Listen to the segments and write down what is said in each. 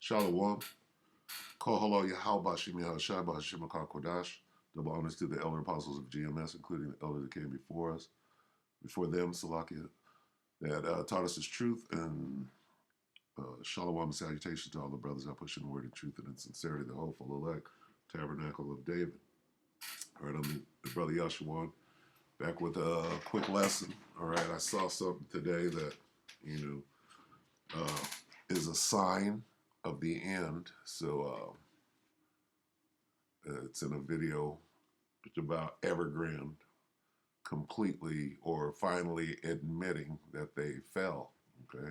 Shalom. Kohalo Yahweh Shemi Shaba Shemaka Kodash. Double honors to the elder apostles of GMS, including the elder that came before us, before them, Salakia, that taught us his truth, and shalom and salutations to all the brothers that push in word and truth and in sincerity, the hopeful elect tabernacle of David. All right, I'm the brother Yashawan, back with a quick lesson. All right, I saw something today that, is a sign of the end. So it's in a video. It's about Evergrande completely or finally admitting that they fell. Okay,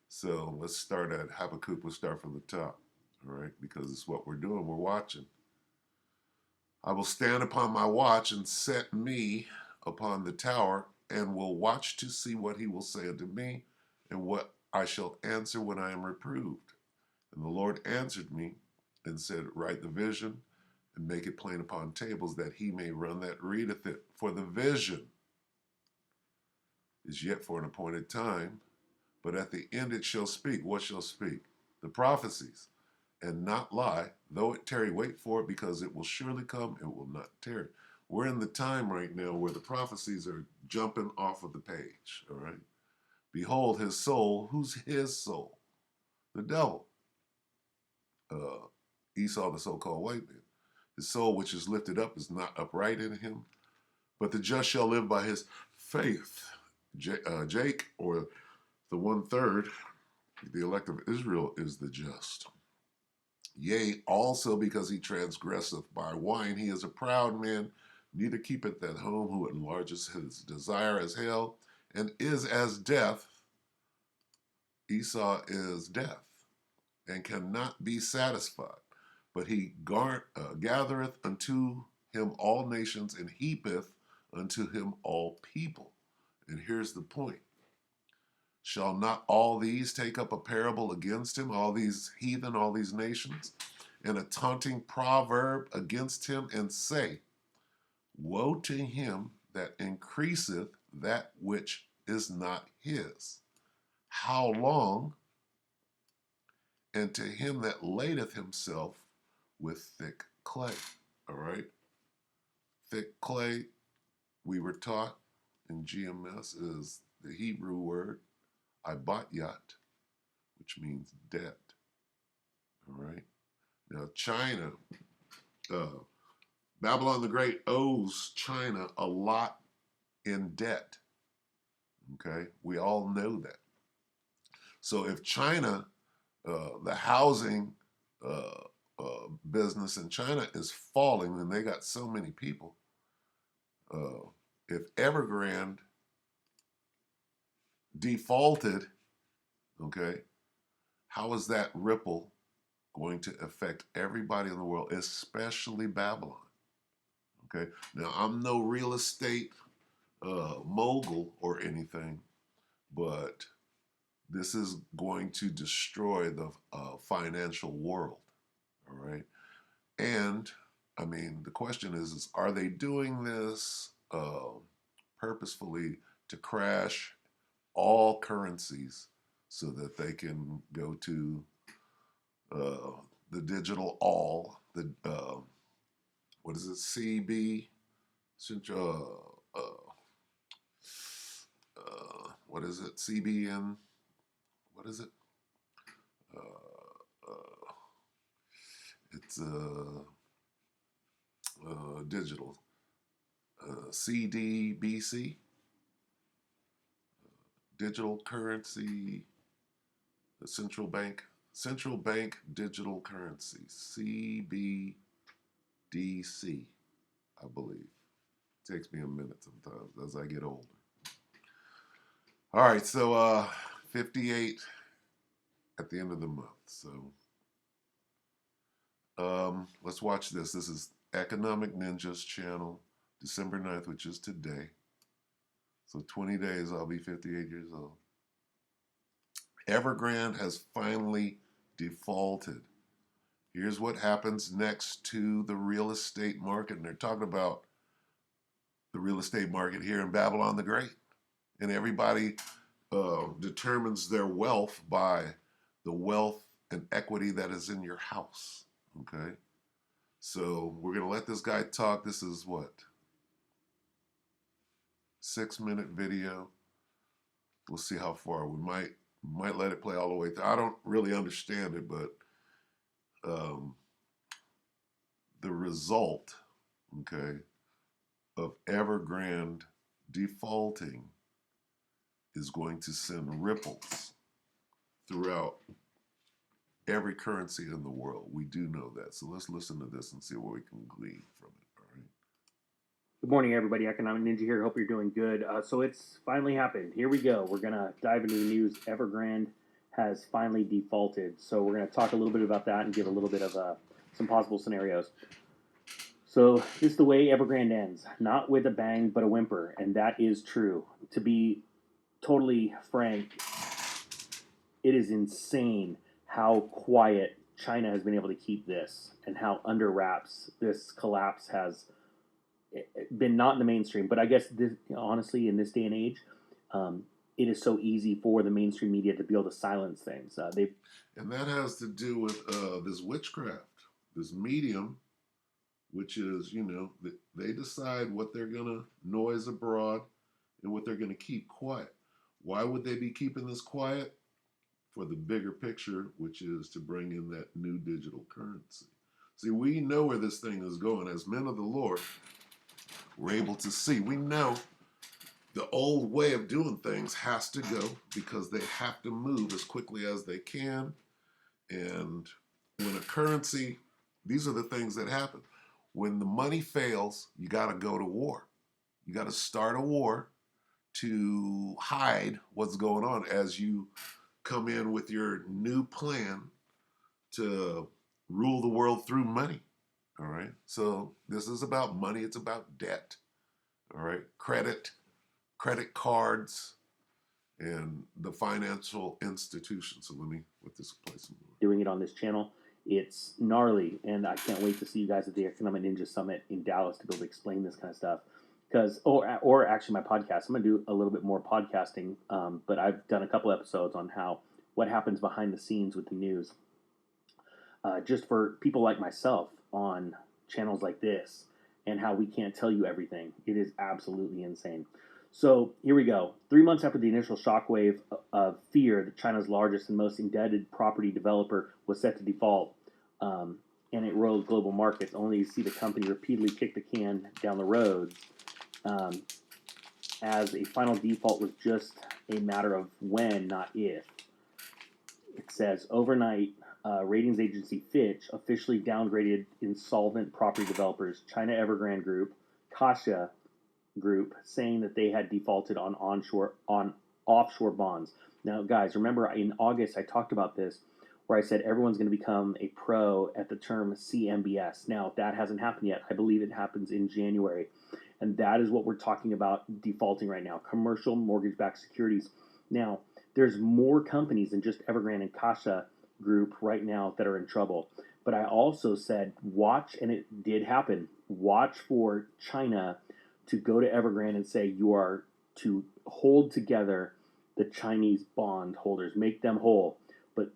so let's start at Habakkuk. We'll start from the top. All right, because it's what we're doing. We're watching. I will stand upon my watch and set me upon the tower, and will watch to see what he will say unto me, and what I shall answer when I am reproved. And the Lord answered me and said, write the vision and make it plain upon tables, that he may run that readeth it. For the vision is yet for an appointed time, but at the end it shall speak. What shall speak? The prophecies, and not lie. Though it tarry, wait for it, because it will surely come, it will not tarry. We're in the time right now where the prophecies are jumping off of the page, all right? Behold, his soul. Who's his soul? The devil. Esau, the so-called white man. His soul which is lifted up is not upright in him, but the just shall live by his faith. Jake, or the 1/3, the elect of Israel, is the just. Yea, also because he transgresseth by wine, he is a proud man, neither keepeth at home, who enlarges his desire as hell, and is as death. Esau is death, and cannot be satisfied. But he gathereth unto him all nations, and heapeth unto him all people. And here's the point. Shall not all these take up a parable against him, all these heathen, all these nations, and a taunting proverb against him, and say, woe to him that increaseth that which is not his? How long? And to him that ladeth himself with thick clay. All right? Thick clay, we were taught in GMS, is the Hebrew word ibatyat, which means debt. All right? Now, China, Babylon the Great owes China a lot in debt. Okay? We all know that. So if China, the housing business in China is falling, and they got so many people, if Evergrande defaulted, okay, how is that ripple going to affect everybody in the world, especially Babylon? Okay, now I'm no real estate mogul or anything, but this is going to destroy the financial world. All right, and I mean the question is are they doing this purposefully to crash all currencies so that they can go to the digital all, the what is it, CB, what is it, CBN, what is it? It's digital, CDBC, digital currency, the central bank digital currency, CBDC, I believe. It takes me a minute sometimes as I get older. All right, so 58 at the end of the month. So let's watch this. This is Economic Ninjas channel, December 9th, which is today. So 20 days, I'll be 58 years old. Evergrande has finally defaulted. Here's what happens next to the real estate market. And they're talking about the real estate market here in Babylon the Great. And everybody determines their wealth by the wealth an equity that is in your house. Okay. So we're going to let this guy talk. This is what? 6-minute video. We'll see how far. We might let it play all the way through. I don't really understand it, but the result, okay, of Evergrande defaulting is going to send ripples throughout every currency in the world. We do know that. So let's listen to this and see what we can glean from it. All right. Good morning, everybody. Economic Ninja here. Hope you're doing good. So it's finally happened. Here we go. We're going to dive into the news. Evergrande has finally defaulted. So we're going to talk a little bit about that and give a little bit of some possible scenarios. So this is the way Evergrande ends. Not with a bang, but a whimper. And that is true. To be totally frank, it is insane how quiet China has been able to keep this and how under wraps this collapse has been not in the mainstream. But I guess this, honestly, in this day and age, it is so easy for the mainstream media to be able to silence things. And that has to do with this witchcraft, this medium, which is, they decide what they're going to noise abroad and what they're going to keep quiet. Why would they be keeping this quiet? For the bigger picture, which is to bring in that new digital currency. See, we know where this thing is going. As men of the Lord, we're able to see. We know the old way of doing things has to go because they have to move as quickly as they can. And when a currency, these are the things that happen. When the money fails, you got to go to war. You got to start a war to hide what's going on as you come in with your new plan to rule the world through money. All right. So this is about money. It's about debt. All right. Credit cards, and the financial institutions. So let this play some more. Doing it on this channel, it's gnarly, and I can't wait to see you guys at the Economic Ninja Summit in Dallas to be able to explain this kind of stuff. Because, or actually, my podcast. I'm gonna do a little bit more podcasting, but I've done a couple episodes on what happens behind the scenes with the news. Just for people like myself on channels like this, and how we can't tell you everything. It is absolutely insane. So here we go. 3 months after the initial shockwave of fear that China's largest and most indebted property developer was set to default, and it roiled global markets, only to see the company repeatedly kick the can down the road, as a final default was just a matter of when, not if. It says overnight, ratings agency Fitch officially downgraded insolvent property developers China Evergrande Group, Kasha Group, saying that they had defaulted on offshore bonds. Now, guys, remember in August I talked about this, where I said everyone's going to become a pro at the term CMBS. Now, that hasn't happened yet. I believe it happens in January, and that is what we're talking about defaulting right now: commercial mortgage-backed securities. Now, there's more companies than just Evergrande and Kasha Group right now that are in trouble. But I also said, watch, and it did happen. Watch for China to go to Evergrande and say you are to hold together the Chinese bond holders, make them whole, but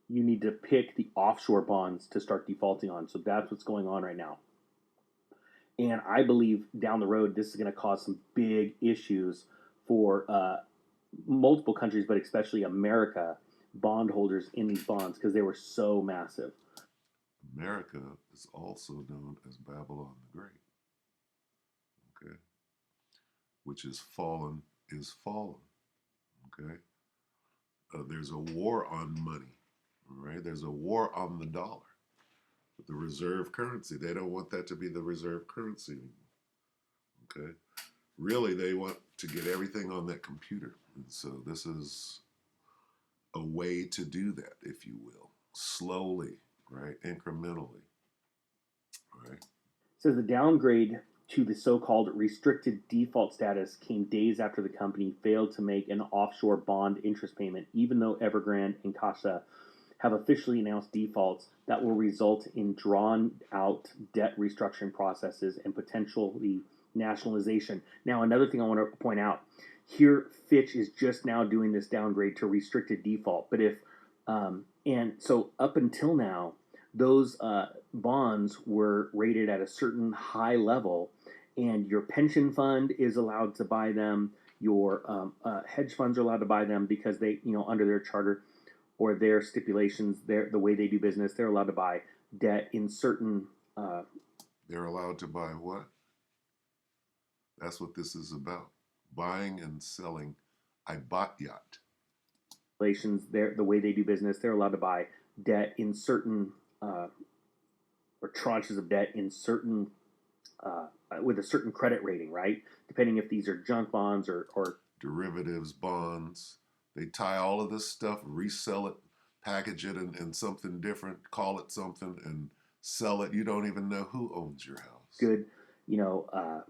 you need to pick the offshore bonds to start defaulting on. So that's what's going on right now. And I believe down the road, this is going to cause some big issues for multiple countries, but especially America, bondholders in these bonds, because they were so massive. America is also known as Babylon the Great. Okay. Which is fallen. Okay. There's a war on money. All right. There's a war on the dollar. But the reserve currency, they don't want that to be the reserve currency anymore. Okay. Really, they want to get everything on that computer. And so this is a way to do that, if you will, slowly, right, incrementally, right. It says the downgrade to the so-called restricted default status came days after the company failed to make an offshore bond interest payment, even though Evergrande and Casa have officially announced defaults that will result in drawn-out debt restructuring processes and potentially nationalization. Now, another thing I want to point out here, Fitch is just now doing this downgrade to restricted default. But if And so up until now, those bonds were rated at a certain high level, and your pension fund is allowed to buy them. Your hedge funds are allowed to buy them because they, under their charter or their stipulations, the way they do business, they're allowed to buy debt in certain They're allowed to buy what? That's what this is about. Buying and selling yacht. stipulations. The way they do business, they're allowed to buy debt in certain uh, or tranches of debt in certain with a certain credit rating, right? Depending if these are junk bonds or Derivatives, bonds. They tie all of this stuff, resell it, package it in something different, call it something, and sell it. You don't even know who owns your house. good, you know,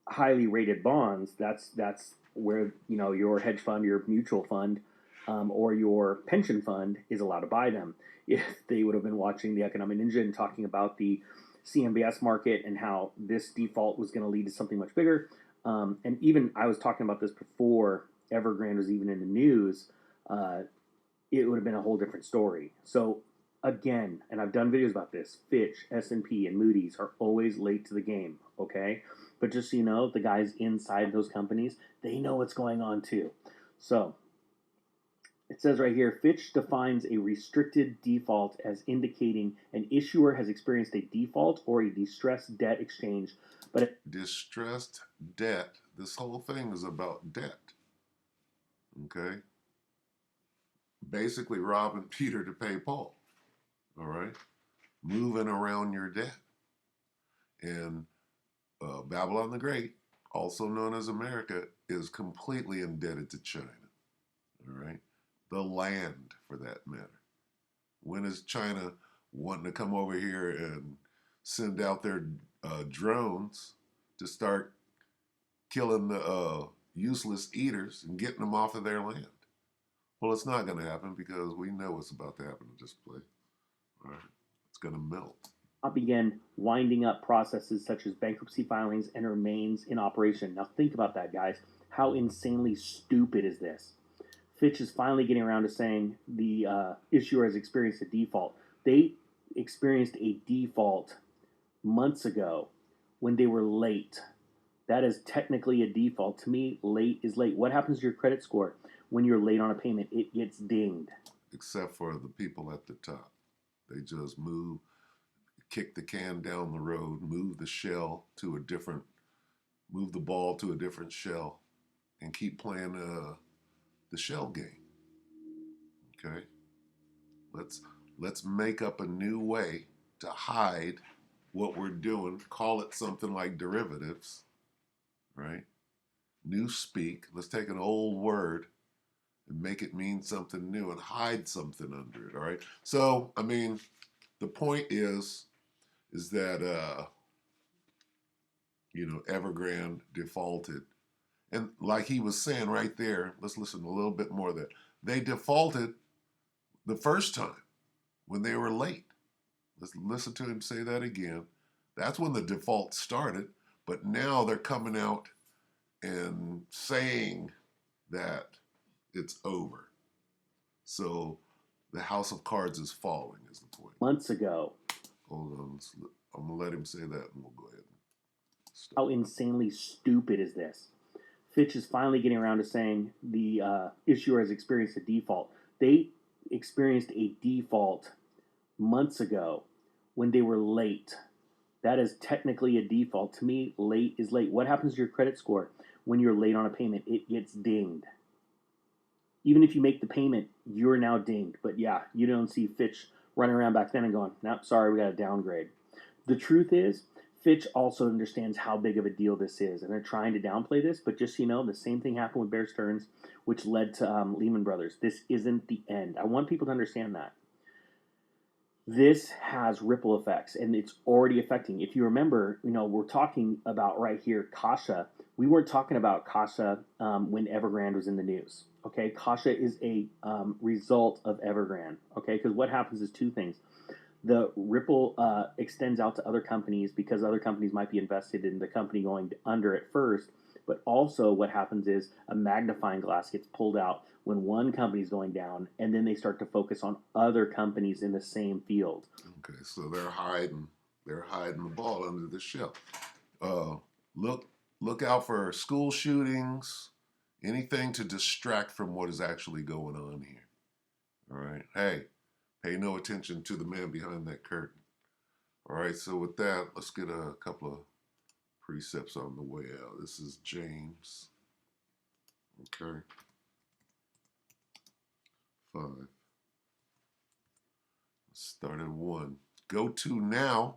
highly rated bonds. That's where your hedge fund, your mutual fund, or your pension fund is allowed to buy them. If they would have been watching the Economic Ninja and talking about the CMBS market and how this default was going to lead to something much bigger, and even I was talking about this before Evergrande was even in the news. Uh, it would have been a whole different story. So again, and I've done videos about this, Fitch, S&P, and Moody's are always late to the game, okay? But just so you know, the guys inside those companies, they know what's going on too. So it says right here, Fitch defines a restricted default as indicating an issuer has experienced a default or a distressed debt exchange, but Distressed debt. This whole thing is about debt. Okay? Basically robbing Peter to pay Paul. All right? Moving around your debt. And Babylon the Great, also known as America, is completely indebted to China. All right? The land, for that matter. When is China wanting to come over here and send out their drones to start killing the useless eaters and getting them off of their land? Well, it's not going to happen because we know what's about to happen to this place. All right? It's going to melt. began winding up processes such as bankruptcy filings and remains in operation. Now, think about that, guys. How insanely stupid is this? Fitch is finally getting around to saying the issuer has experienced a default. They experienced a default months ago when they were late. That is technically a default. To me, late is late. What happens to your credit score when you're late on a payment? It gets dinged. Except for the people at the top. They just move, kick the can down the road, move the ball to a different shell, and keep playing the shell game. Okay, let's let's make up a new way to hide what we're doing. Call it something like derivatives, right? New speak. Let's take an old word and make it mean something new and hide something under it. All right. So I mean, the point is that Evergrande defaulted. And like he was saying right there, let's listen a little bit more of that. They defaulted the first time when they were late. Let's listen to him say that again. That's when the default started, but now they're coming out and saying that it's over. So the house of cards is falling, is the point. Months ago. Hold on. I'm going to let him say that and we'll go ahead and stop. How insanely stupid is this? Fitch is finally getting around to saying the issuer has experienced a default. They experienced a default months ago when they were late. That is technically a default. To me, late is late. What happens to your credit score when you're late on a payment? It gets dinged. Even if you make the payment, you're now dinged. But yeah, you don't see Fitch running around back then and going, nope, sorry, we got to downgrade. The truth is, Fitch also understands how big of a deal this is, and they're trying to downplay this. But just so you know, the same thing happened with Bear Stearns, which led to Lehman Brothers. This isn't the end. I want people to understand that. This has ripple effects, and it's already affecting. If you remember, we're talking about right here, Kasha. We weren't talking about Kasha when Evergrande was in the news. Okay, Kasha is a result of Evergrande. Okay, because what happens is two things. The ripple extends out to other companies because other companies might be invested in the company going under at first. But also, what happens is a magnifying glass gets pulled out when one company's going down, and then they start to focus on other companies in the same field. Okay, so they're hiding the ball under the shelf. Uh, look look out for school shootings, anything to distract from what is actually going on here. All right. Hey, pay no attention to the man behind that curtain. All right. So with that, let's get a couple of precepts on the way out. This is James. Okay. 5. Start at 1. Go to now,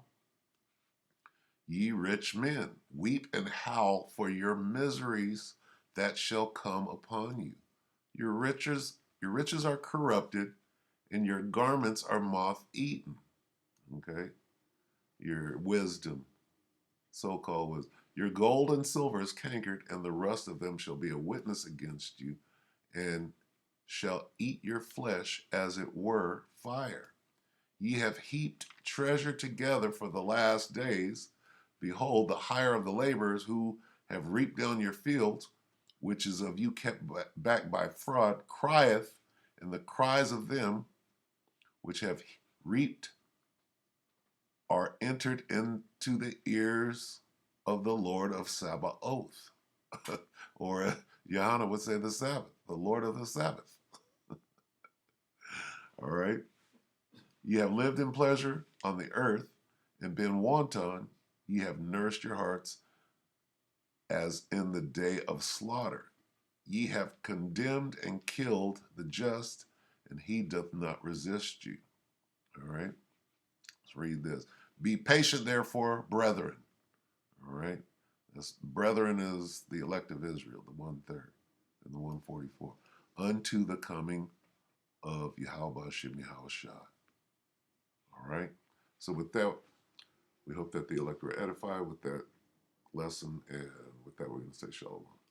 ye rich men, weep and howl for your miseries that shall come upon you. Your riches are corrupted, and your garments are moth eaten. Okay? Your wisdom, so called wisdom. Your gold and silver is cankered, and the rust of them shall be a witness against you, and shall eat your flesh as it were fire. Ye have heaped treasure together for the last days. Behold, the hire of the laborers who have reaped down your fields, which is of you kept back by fraud, crieth, and the cries of them which have reaped are entered into the ears of the Lord of Sabaoth. Or Johanna would say the Sabbath, the Lord of the Sabbath. All right. Ye have lived in pleasure on the earth and been wanton. Ye have nursed your hearts as in the day of slaughter. Ye have condemned and killed the just, and he doth not resist you. All right. Let's read this. Be patient, therefore, brethren. All right. This brethren is the elect of Israel, the 1/3 and the 144, unto the coming of Yahweh Hashem Yahushua. All right. So with that, we hope that the elect were edified with that lesson, and with that, we're going to say shalom.